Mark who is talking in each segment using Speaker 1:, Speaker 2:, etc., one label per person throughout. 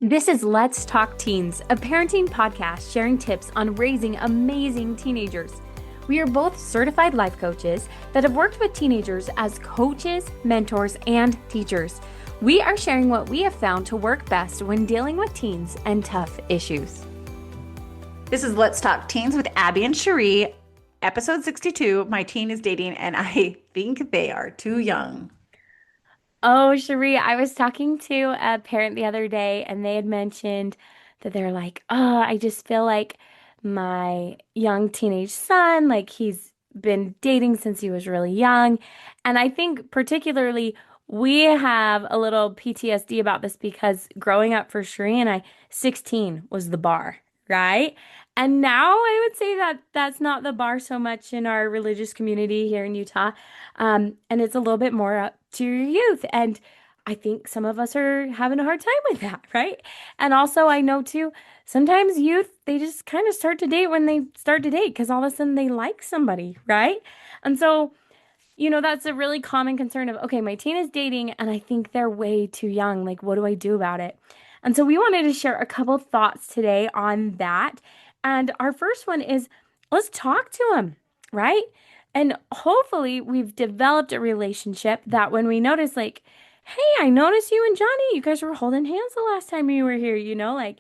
Speaker 1: This is Let's Talk Teens, a parenting podcast sharing tips on raising amazing teenagers. We are both certified life coaches that have worked with teenagers as coaches, mentors, and teachers. We are sharing what we have found to work best when dealing with teens and tough issues.
Speaker 2: This is Let's Talk Teens with Abbi and Cheree, episode 62. My teen is dating, and I think they are too young.
Speaker 1: Oh, Cheree, I was talking to a parent the other day and they had mentioned that they're like, oh, I just feel like my young teenage son, like he's been dating since he was really young. And I think particularly we have a little PTSD about this because growing up for Cheree and I, 16 was the bar, right? And now I would say that that's not the bar so much in our religious community here in Utah. And it's a little bit more up to your youth. And I think some of us are having a hard time with that, right? And also, I know too, sometimes youth, they just kind of start to date when they start to date because all of a sudden they like somebody, right? And so, that's a really common concern of, okay, my teen is dating and I think they're way too young. Like, what do I do about it? And so we wanted to share a couple thoughts today on that. And our first one is let's talk to them, right? And hopefully we've developed a relationship that when we notice, like, hey, I noticed you and Johnny, you guys were holding hands the last time you were here, like,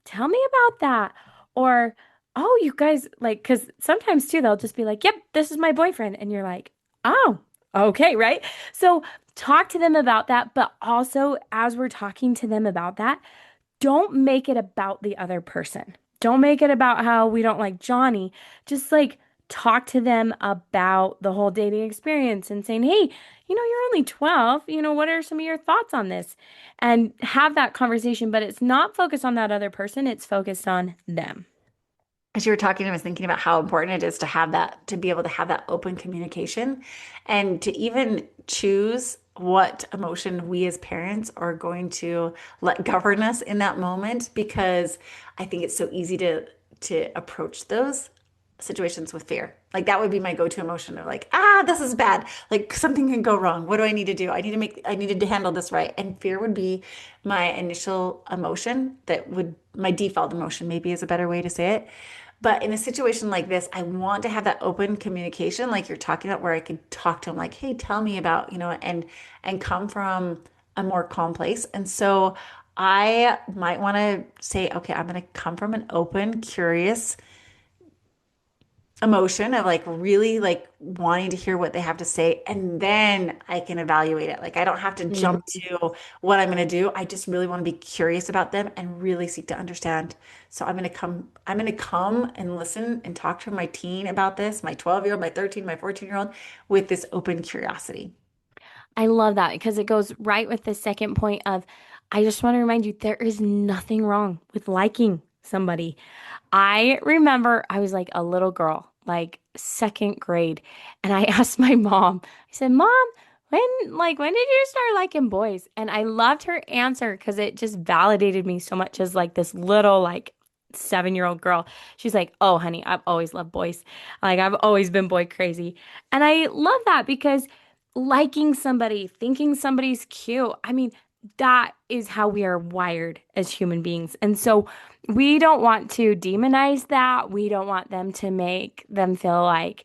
Speaker 1: tell me about that. Or, oh, you guys, like, because sometimes too, they'll just be like, yep, this is my boyfriend. And you're like, oh, okay, right? So talk to them about that. But also, as we're talking to them about that, don't make it about the other person. Don't make it about how we don't like Johnny. Just like talk to them about the whole dating experience and saying, hey, you're only 12. What are some of your thoughts on this? And have that conversation, but it's not focused on that other person. It's focused on them.
Speaker 2: As you were talking, I was thinking about how important it is to have that, to be able to have that open communication and to even choose what emotion we as parents are going to let govern us in that moment, because I think it's so easy to approach those situations with fear. Like that would be my go-to emotion of like, this is bad. Like something can go wrong. What do I need to do? I needed to handle this right. And fear would be my initial emotion my default emotion maybe is a better way to say it. But in a situation like this, I want to have that open communication, like you're talking about, where I can talk to them, like, "Hey, tell me about," and come from a more calm place. And so I might want to say, "Okay, I'm going to come from an open, curious emotion of like really like wanting to hear what they have to say, and then I can evaluate it. Like I don't have to jump to what I'm going to do. I just really want to be curious about them and really seek to understand. So I'm going to come and listen and talk to my teen about this, my 12-year-old, my 13, my 14-year-old, with this open curiosity.
Speaker 1: I love that because it goes right with the second point of I just want to remind you there is nothing wrong with liking somebody. I remember I was like a little girl, like second grade, and I asked my mom, I said, Mom, when did you start liking boys? And I loved her answer because it just validated me so much as like this little, like, 7-year-old girl. She's like, oh, honey, I've always loved boys. Like, I've always been boy crazy. And I love that because liking somebody, thinking somebody's cute, I mean, that is how we are wired as human beings. And so we don't want to demonize that. We don't want them to make them feel like,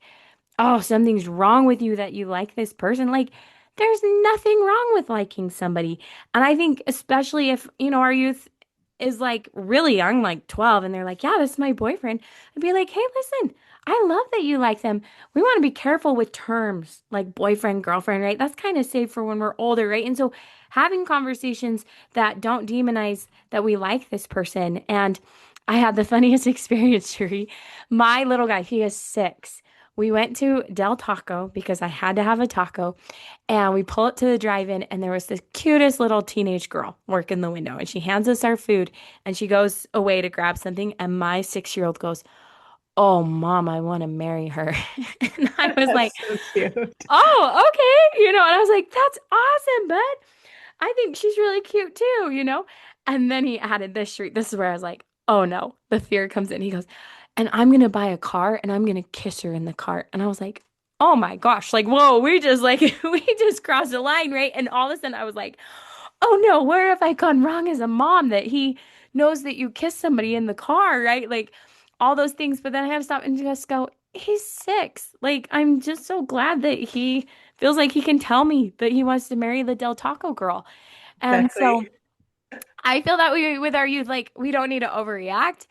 Speaker 1: oh, something's wrong with you that you like this person. Like, there's nothing wrong with liking somebody. And I think, especially if, our youth is like really young, like 12, and they're like, yeah, this is my boyfriend, I'd be like, hey, listen, I love that you like them. We want to be careful with terms like boyfriend, girlfriend, right? That's kind of safe for when we're older, right? And so having conversations that don't demonize that we like this person. And I had the funniest experience, Cheree. My little guy, he is 6. We went to Del Taco because I had to have a taco, and we pull up to the drive-in, and there was this cutest little teenage girl working the window, and she hands us our food, and she goes away to grab something, and my 6-year-old goes, oh, Mom, I want to marry her. And I was like,
Speaker 2: That's so cute.
Speaker 1: oh, okay. And I was like, that's awesome, bud. I think she's really cute too. And then he added this street. This is where I was like, oh no, the fear comes in. He goes, and I'm going to buy a car and I'm going to kiss her in the car. And I was like, oh my gosh, like, whoa, we just crossed the line, right? And all of a sudden I was like, oh no, where have I gone wrong as a mom that he knows that you kiss somebody in the car, right? Like all those things. But then I have to stop and just go, he's 6. Like, I'm just so glad that he feels like he can tell me that he wants to marry the Del Taco girl. And so
Speaker 2: Exactly.
Speaker 1: I feel that we with our youth, like we don't need to overreact.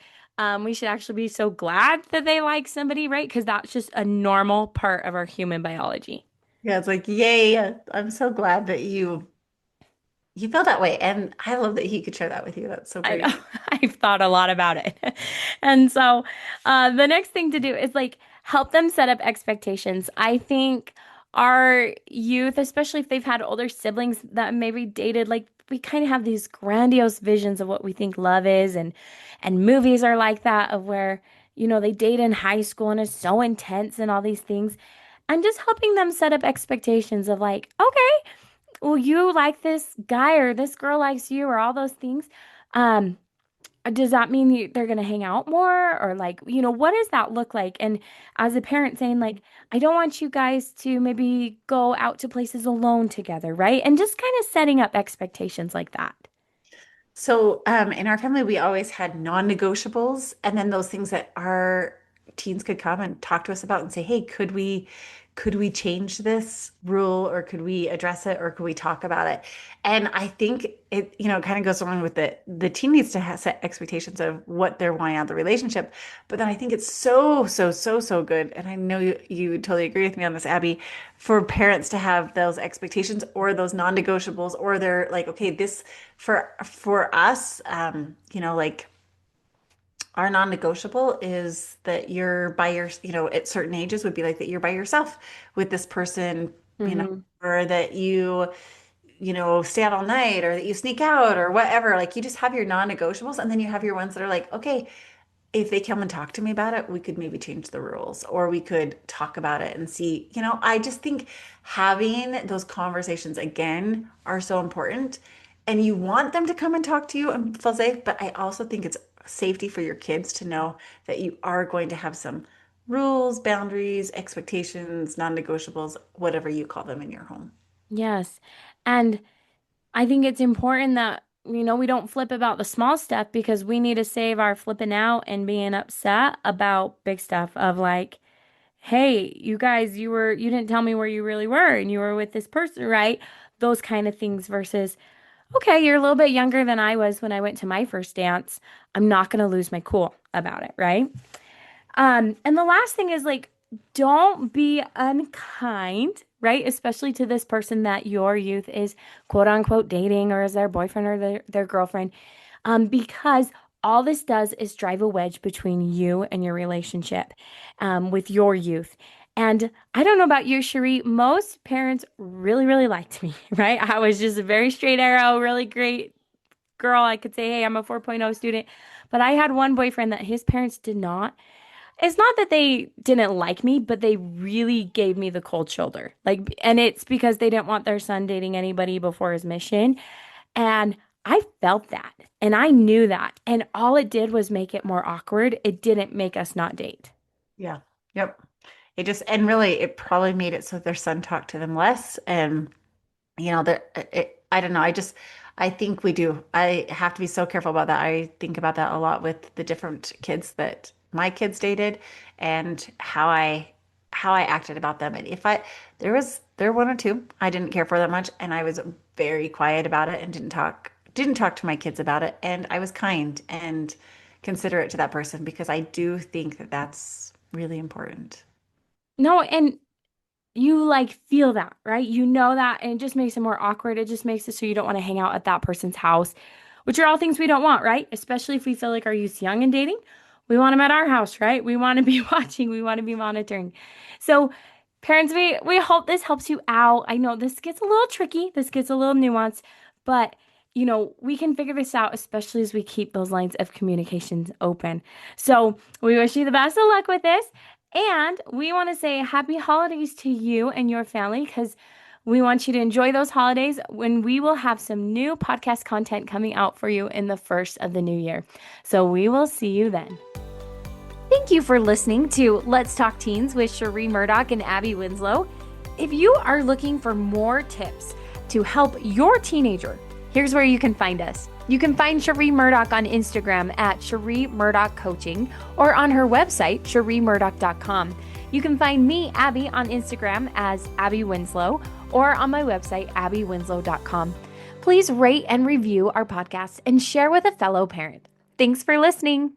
Speaker 1: We should actually be so glad that they like somebody, right? Because that's just a normal part of our human biology.
Speaker 2: Yeah, it's like, yay. I'm so glad that you feel that way. And I love that he could share that with you. That's so
Speaker 1: I know.
Speaker 2: great.
Speaker 1: I've thought a lot about it. And so the next thing to do is like help them set up expectations. I think our youth, especially if they've had older siblings that maybe dated, like we kind of have these grandiose visions of what we think love is, and movies are like that of where, they date in high school and it's so intense and all these things. And just helping them set up expectations of like, okay, well, you like this guy or this girl likes you or all those things. Um, does that mean they're going to hang out more or like, what does that look like? And as a parent saying like, I don't want you guys to maybe go out to places alone together, right? And just kind of setting up expectations like that.
Speaker 2: So, in our family, we always had non-negotiables, and then those things that our teens could come and talk to us about and say, "Hey, could we change this rule, or could we address it, or could we talk about it?" And I think it kind of goes along with the teen needs to set expectations of what they're wanting out of the relationship. But then I think it's so, so, so, so good, and I know you totally agree with me on this, Abby, for parents to have those expectations or those non-negotiables, or they're like, okay, this for us, like our non-negotiable is that you're by at certain ages would be like that you're by yourself with this person,
Speaker 1: Hmm.
Speaker 2: or that you stay out all night, or that you sneak out, or whatever. Like you just have your non-negotiables, and then you have your ones that are like, okay, if they come and talk to me about it, we could maybe change the rules, or we could talk about it and see. I just think having those conversations again are so important. And you want them to come and talk to you and feel safe, but I also think it's safety for your kids to know that you are going to have some rules, boundaries, expectations, non-negotiables, whatever you call them in your home.
Speaker 1: Yes. And I think it's important that, we don't flip about the small stuff because we need to save our flipping out and being upset about big stuff of like, hey, you guys, you didn't tell me where you really were and you were with this person, right? Those kind of things versus, okay, you're a little bit younger than I was when I went to my first dance. I'm not going to lose my cool about it, right? And the last thing is like, don't be unkind, right? Especially to this person that your youth is quote unquote dating or is their boyfriend or their girlfriend. Because all this does is drive a wedge between you and your relationship with your youth. And I don't know about you, Cheree. Most parents really, really liked me, right? I was just a very straight arrow, really great girl. I could say, hey, I'm a 4.0 student. But I had one boyfriend that his parents did not. It's not that they didn't like me, but they really gave me the cold shoulder. Like, and it's because they didn't want their son dating anybody before his mission. And I felt that and I knew that. And all it did was make it more awkward. It didn't make us not date.
Speaker 2: Yeah. Yep. And really, it probably made it so their son talked to them less. And I don't know. I think we do. I have to be so careful about that. I think about that a lot with the different kids that my kids dated, and how I acted about them. And if there were one or two I didn't care for that much, and I was very quiet about it and didn't talk to my kids about it. And I was kind and considerate to that person, because I do think that that's really important.
Speaker 1: No, and you like feel that, right? You know that, and it just makes it more awkward. It just makes it so you don't want to hang out at that person's house, which are all things we don't want, right? Especially if we feel like our youth's young and dating. We want them at our house, right? We want to be watching, we want to be monitoring. So, parents, we hope this helps you out. I know this gets a little tricky, this gets a little nuanced, but we can figure this out, especially as we keep those lines of communications open. So, we wish you the best of luck with this. And we want to say happy holidays to you and your family because we want you to enjoy those holidays when we will have some new podcast content coming out for you in the first of the new year. So we will see you then. Thank you for listening to Let's Talk Teens with Cheree Murdock and Abbi Winslow. If you are looking for more tips to help your teenager Here's where you can find us. You can find Cheree Murdock on Instagram at Cheree Murdock Coaching or on her website, ChereeMurdock.com. You can find me, Abby, on Instagram as Abbi Winslow or on my website, AbbiWinslow.com. Please rate and review our podcast and share with a fellow parent. Thanks for listening.